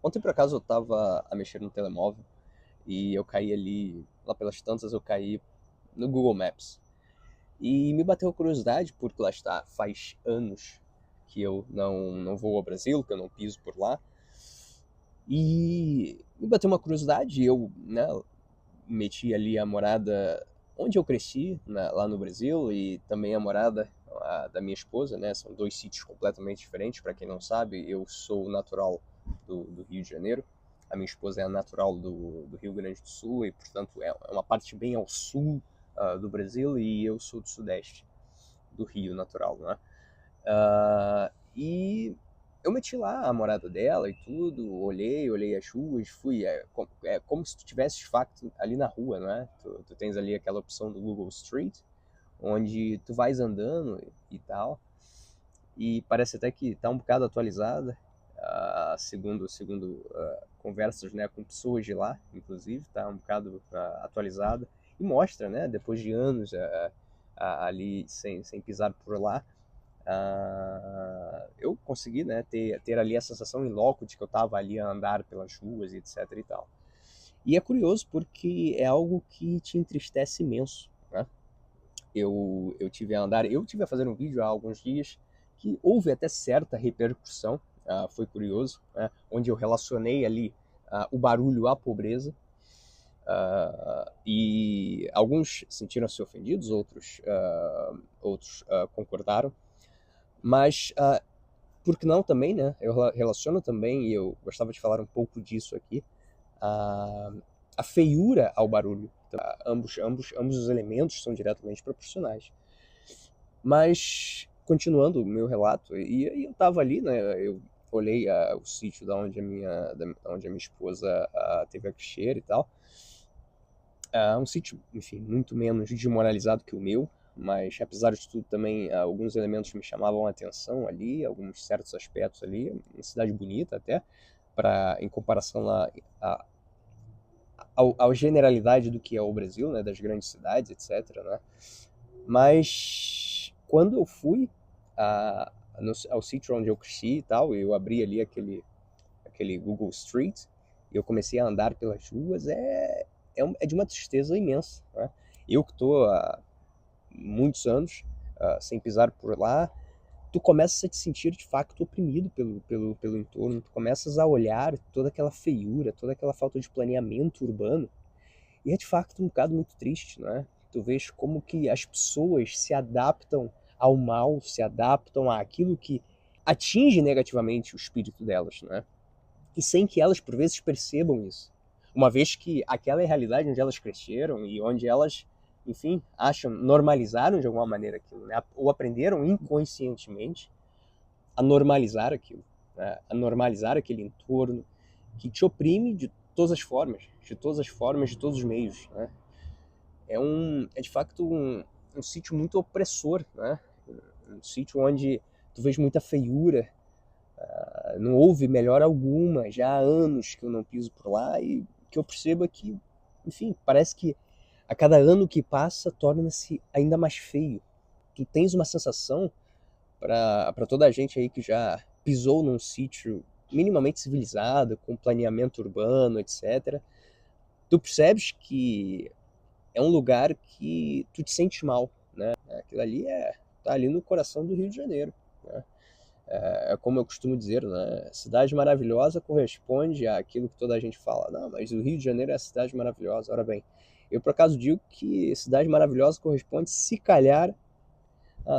Ontem, por acaso, eu tava a mexer no telemóvel e eu caí ali, lá pelas tantas, eu caí no Google Maps. E me bateu a curiosidade, porque lá está, faz anos que eu não vou ao Brasil, que eu não piso por lá. E me bateu uma curiosidade, eu, né, meti ali a morada onde eu cresci, lá no Brasil, e também a morada da minha esposa, né? São dois sítios completamente diferentes, para quem não sabe. Eu sou natural do Rio de Janeiro, a minha esposa é natural do Rio Grande do Sul, e portanto é uma parte bem ao sul do Brasil, e eu sou do sudeste do Rio natural, né? E eu meti lá a morada dela e tudo, olhei as ruas, fui. É como se tu tivesse de facto ali na rua, não é? Tu tens ali aquela opção do Google Street, onde tu vais andando e tal, e parece até que está um bocado atualizada, segundo conversas, né, com pessoas de lá, inclusive, está um bocado atualizada, e mostra, né, depois de anos ali sem pisar por lá, eu consegui, né, ter ali a sensação em loco de que eu estava ali a andar pelas ruas e etc e tal. E é curioso porque é algo que te entristece imenso, né? Eu tive a andar, eu tive a fazer um vídeo há alguns dias que houve até certa repercussão, foi curioso, né? Onde eu relacionei ali o barulho à pobreza, e alguns sentiram-se ofendidos, outros concordaram, mas por que não também, né? Eu relaciono também, e eu gostava de falar um pouco disso aqui, a, a feiura ao barulho. Então, ambos os elementos são diretamente proporcionais. Mas, continuando o meu relato, e eu estava ali, né? Eu olhei o sítio onde a minha esposa teve a crescer e tal. Um sítio, enfim, muito menos desmoralizado que o meu, mas apesar de tudo também alguns elementos me chamavam a atenção ali, alguns certos aspectos ali, uma cidade bonita até, em comparação lá à generalidade do que é o Brasil, né, das grandes cidades, etc, né? Mas quando eu fui ao sítio onde eu cresci e tal, eu abri ali aquele Google Street e eu comecei a andar pelas ruas, é de uma tristeza imensa, né? Eu que estou há muitos anos sem pisar por lá, tu começas a te sentir de facto oprimido pelo entorno, tu começas a olhar toda aquela feiura, toda aquela falta de planeamento urbano, e é de facto um bocado muito triste, não é? Tu vês como que as pessoas se adaptam ao mal, se adaptam àquilo que atinge negativamente o espírito delas, não é? E sem que elas por vezes percebam isso. Uma vez que aquela é a realidade onde elas cresceram e onde elas, enfim, normalizaram de alguma maneira aquilo, né? Ou aprenderam inconscientemente a normalizar aquilo, né? A normalizar aquele entorno que te oprime de todas as formas, de todas as formas, de todos os meios, né? É de facto um sítio muito opressor, né? Um sítio onde tu vês muita feiura, não houve melhora alguma, já há anos que eu não piso por lá, e que eu percebo é que, enfim, parece que a cada ano que passa torna-se ainda mais feio. Tu tens uma sensação, para toda a gente aí que já pisou num sítio minimamente civilizado, com planeamento urbano, etc., tu percebes que é um lugar que tu te sente mal, né? Aquilo ali tá ali no coração do Rio de Janeiro, né? É como eu costumo dizer, né? Cidade maravilhosa corresponde àquilo que toda a gente fala. Não, mas o Rio de Janeiro é a cidade maravilhosa. Ora bem, eu por acaso digo que cidade maravilhosa corresponde, se calhar,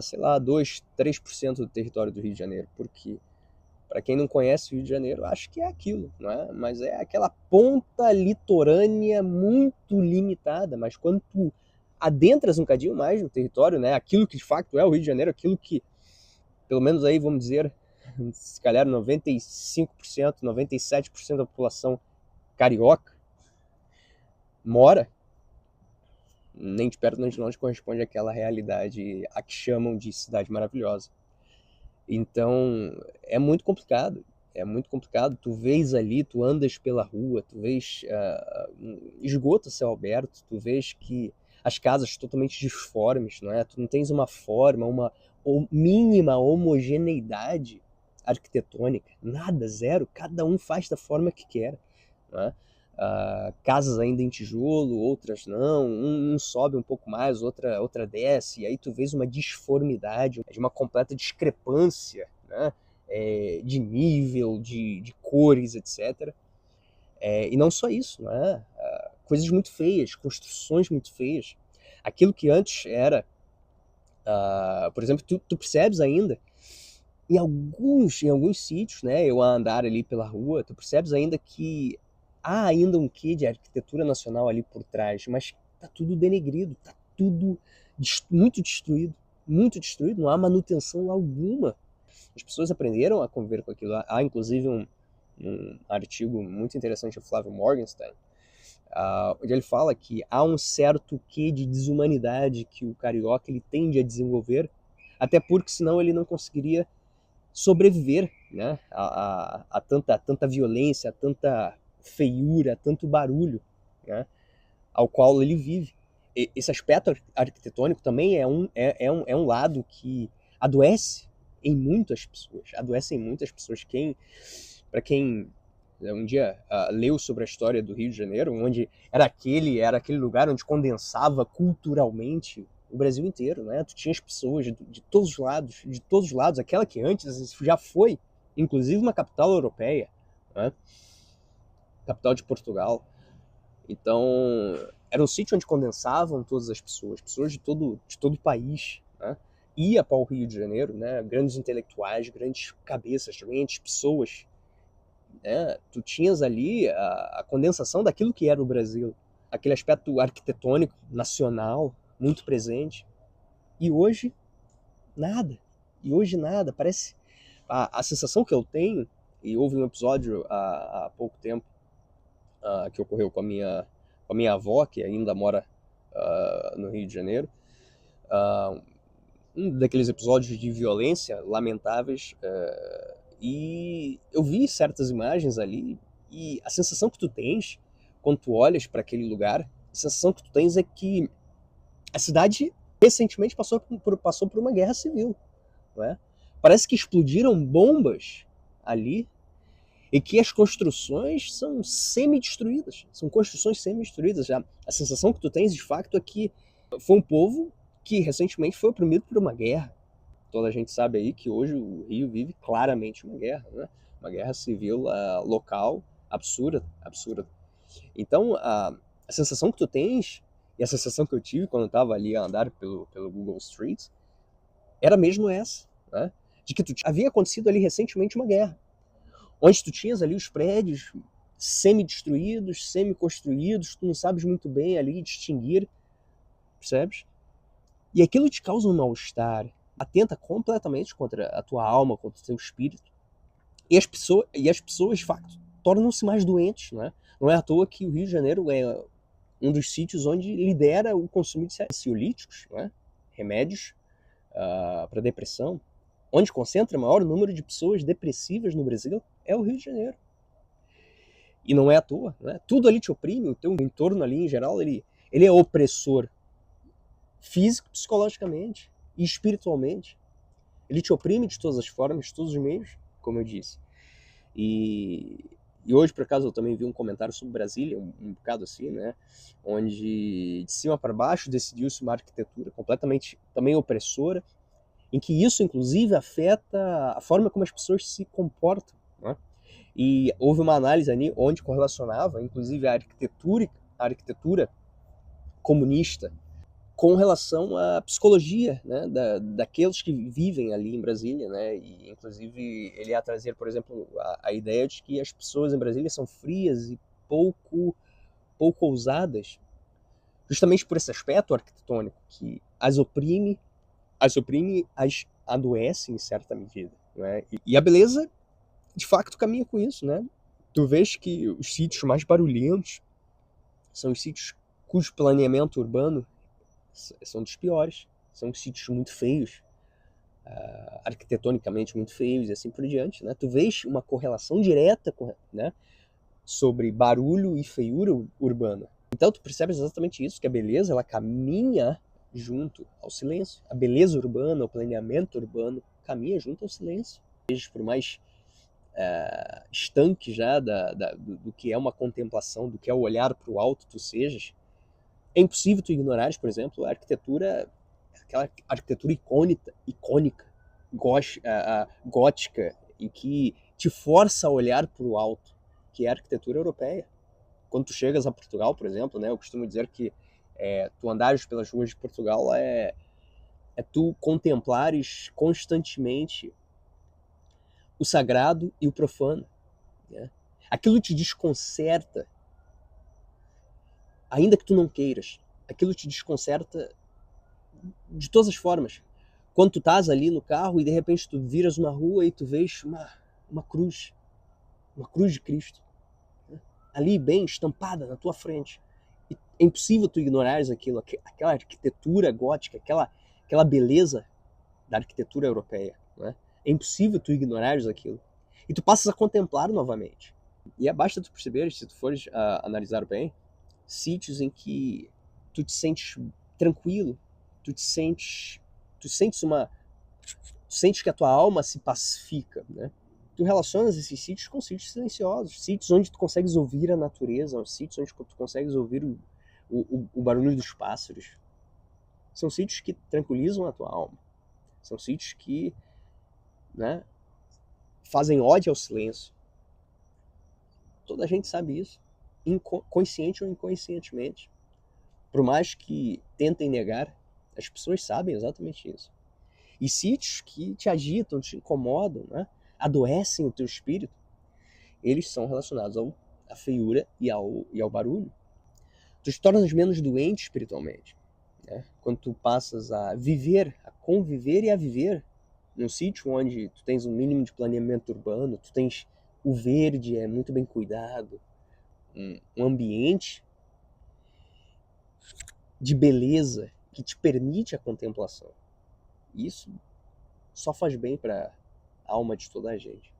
sei lá, 2, 3% do território do Rio de Janeiro. Porque, para quem não conhece o Rio de Janeiro, acho que é aquilo, não é? Mas é aquela ponta litorânea muito limitada. Mas quando tu adentras um cadinho mais no território, né? Aquilo que de facto é o Rio de Janeiro, aquilo que, pelo menos aí, vamos dizer, se calhar 95%, 97% da população carioca mora, nem de perto nem de longe corresponde àquela realidade a que chamam de cidade maravilhosa. Então, é muito complicado. É muito complicado. Tu vês ali, tu andas pela rua, tu vês esgoto a céu aberto, tu vês que as casas totalmente disformes, não é? Tu não tens uma forma, uma mínima homogeneidade arquitetônica, nada, zero. Cada um faz da forma que quer, né? Casas ainda em tijolo, outras não, um sobe um pouco mais, outra desce, e aí tu vês uma disformidade, uma completa discrepância, né? De nível, de cores, etc. E não só isso, né? Coisas muito feias, construções muito feias. Aquilo que antes era, por exemplo, tu percebes ainda, em alguns sítios, né, eu a andar ali pela rua, tu percebes ainda que há ainda um quê de arquitetura nacional ali por trás, mas tá tudo denegrido, tá tudo muito destruído, não há manutenção alguma. As pessoas aprenderam a conviver com aquilo. Há inclusive um artigo muito interessante do Flávio Morgenstern, onde ele fala que há um certo quê de desumanidade que o carioca ele tende a desenvolver, até porque senão ele não conseguiria sobreviver, né, a tanta violência, a tanta feiura, a tanto barulho, né, ao qual ele vive. Esse aspecto arquitetônico também é um lado que adoece em muitas pessoas. Para quem um dia leu sobre a história do Rio de Janeiro, onde era aquele lugar onde condensava culturalmente o Brasil inteiro, né? Tu tinhas pessoas de todos os lados, aquela que antes já foi, inclusive, uma capital europeia, né? Capital de Portugal. Então, era um sítio onde condensavam todas as pessoas de todo o país, né? Ia para o Rio de Janeiro, né? Grandes intelectuais, grandes cabeças, grandes pessoas, né? Tu tinhas ali a condensação daquilo que era o Brasil, aquele aspecto arquitetônico nacional muito presente. E hoje nada. Parece a sensação que eu tenho, e houve um episódio há pouco tempo que ocorreu com a minha avó, que ainda mora no Rio de Janeiro, um daqueles episódios de violência lamentáveis, e eu vi certas imagens ali, e a sensação que tu tens quando tu olhas para aquele lugar, a sensação que tu tens é que a cidade recentemente passou por uma guerra civil, não é? Parece que explodiram bombas ali e que as construções são semi-destruídas. São construções semi-destruídas. A sensação que tu tens, de facto, é que foi um povo que recentemente foi oprimido por uma guerra. Toda a gente sabe aí que hoje o Rio vive claramente uma guerra, né? Uma guerra civil local absurda. Então, a sensação que tu tens, e a sensação que eu tive quando eu estava ali a andar pelo Google Streets, era mesmo essa, né? De que havia acontecido ali recentemente uma guerra, onde tu tinhas ali os prédios semi-destruídos, semi-construídos, tu não sabes muito bem ali distinguir, percebes? E aquilo te causa um mal-estar, atenta completamente contra a tua alma, contra o teu espírito. E as pessoas de facto, tornam-se mais doentes, não é? Não é à toa que o Rio de Janeiro é um dos sítios onde lidera o consumo de ansiolíticos, não é? Remédios para depressão. Onde concentra o maior número de pessoas depressivas no Brasil é o Rio de Janeiro. E não é à toa, né? Tudo ali te oprime, o teu entorno ali em geral, ele é opressor físico, psicologicamente e espiritualmente. Ele te oprime de todas as formas, de todos os meios, como eu disse. E hoje, por acaso, eu também vi um comentário sobre Brasília, um bocado assim, né? Onde de cima para baixo decidiu-se uma arquitetura completamente também opressora, em que isso, inclusive, afeta a forma como as pessoas se comportam, né? E houve uma análise ali onde correlacionava, inclusive, a arquitetura comunista com relação à psicologia, né, daqueles que vivem ali em Brasília, né? E inclusive ele ia trazer, por exemplo, a ideia de que as pessoas em Brasília são frias e pouco ousadas, justamente por esse aspecto arquitetônico que as oprime, as adoece em certa medida, né? E a beleza, de facto, caminha com isso, né? Tu vês que os sítios mais barulhentos são os sítios cujo planeamento urbano são dos piores, são sítios muito feios, arquitetonicamente muito feios e assim por diante, né? Tu vês uma correlação direta, né, sobre barulho e feiura urbana. Então tu percebes exatamente isso, que a beleza ela caminha junto ao silêncio. A beleza urbana, o planeamento urbano caminha junto ao silêncio. por mais estanque já do que é uma contemplação, do que é o olhar para o alto tu sejas, é impossível tu ignorares, por exemplo, a arquitetura, aquela arquitetura icônica, gótica, e que te força a olhar para o alto, que é a arquitetura europeia. Quando tu chegas a Portugal, por exemplo, né, eu costumo dizer que tu andares pelas ruas de Portugal é tu contemplares constantemente o sagrado e o profano. Né? Aquilo te desconcerta, ainda que tu não queiras. Aquilo te desconcerta de todas as formas. Quando tu estás ali no carro e de repente tu viras uma rua e tu vês uma cruz de Cristo, né? Ali bem estampada na tua frente. E é impossível tu ignorares aquilo, aquela arquitetura gótica, aquela beleza da arquitetura europeia. Né? É impossível tu ignorares aquilo. E tu passas a contemplar novamente. E basta tu perceber, se tu fores analisar bem, sítios em que tu te sentes tranquilo, tu sentes que a tua alma se pacifica, né? Tu relacionas esses sítios com sítios silenciosos, sítios onde tu consegues ouvir a natureza, sítios onde tu consegues ouvir o barulho dos pássaros. São sítios que tranquilizam a tua alma. São sítios que, né, fazem ódio ao silêncio. Toda a gente sabe isso, consciente ou inconscientemente. Por mais que tentem negar, as pessoas sabem exatamente isso. E sítios que te agitam, te incomodam, né, adoecem o teu espírito, eles são relacionados à feiura e ao barulho. Tu te tornas menos doente espiritualmente, né? Quando tu passas a viver, a conviver e a viver num sítio onde tu tens um mínimo de planeamento urbano, tu tens o verde, é muito bem cuidado, um ambiente de beleza que te permite a contemplação. Isso só faz bem para a alma de toda a gente.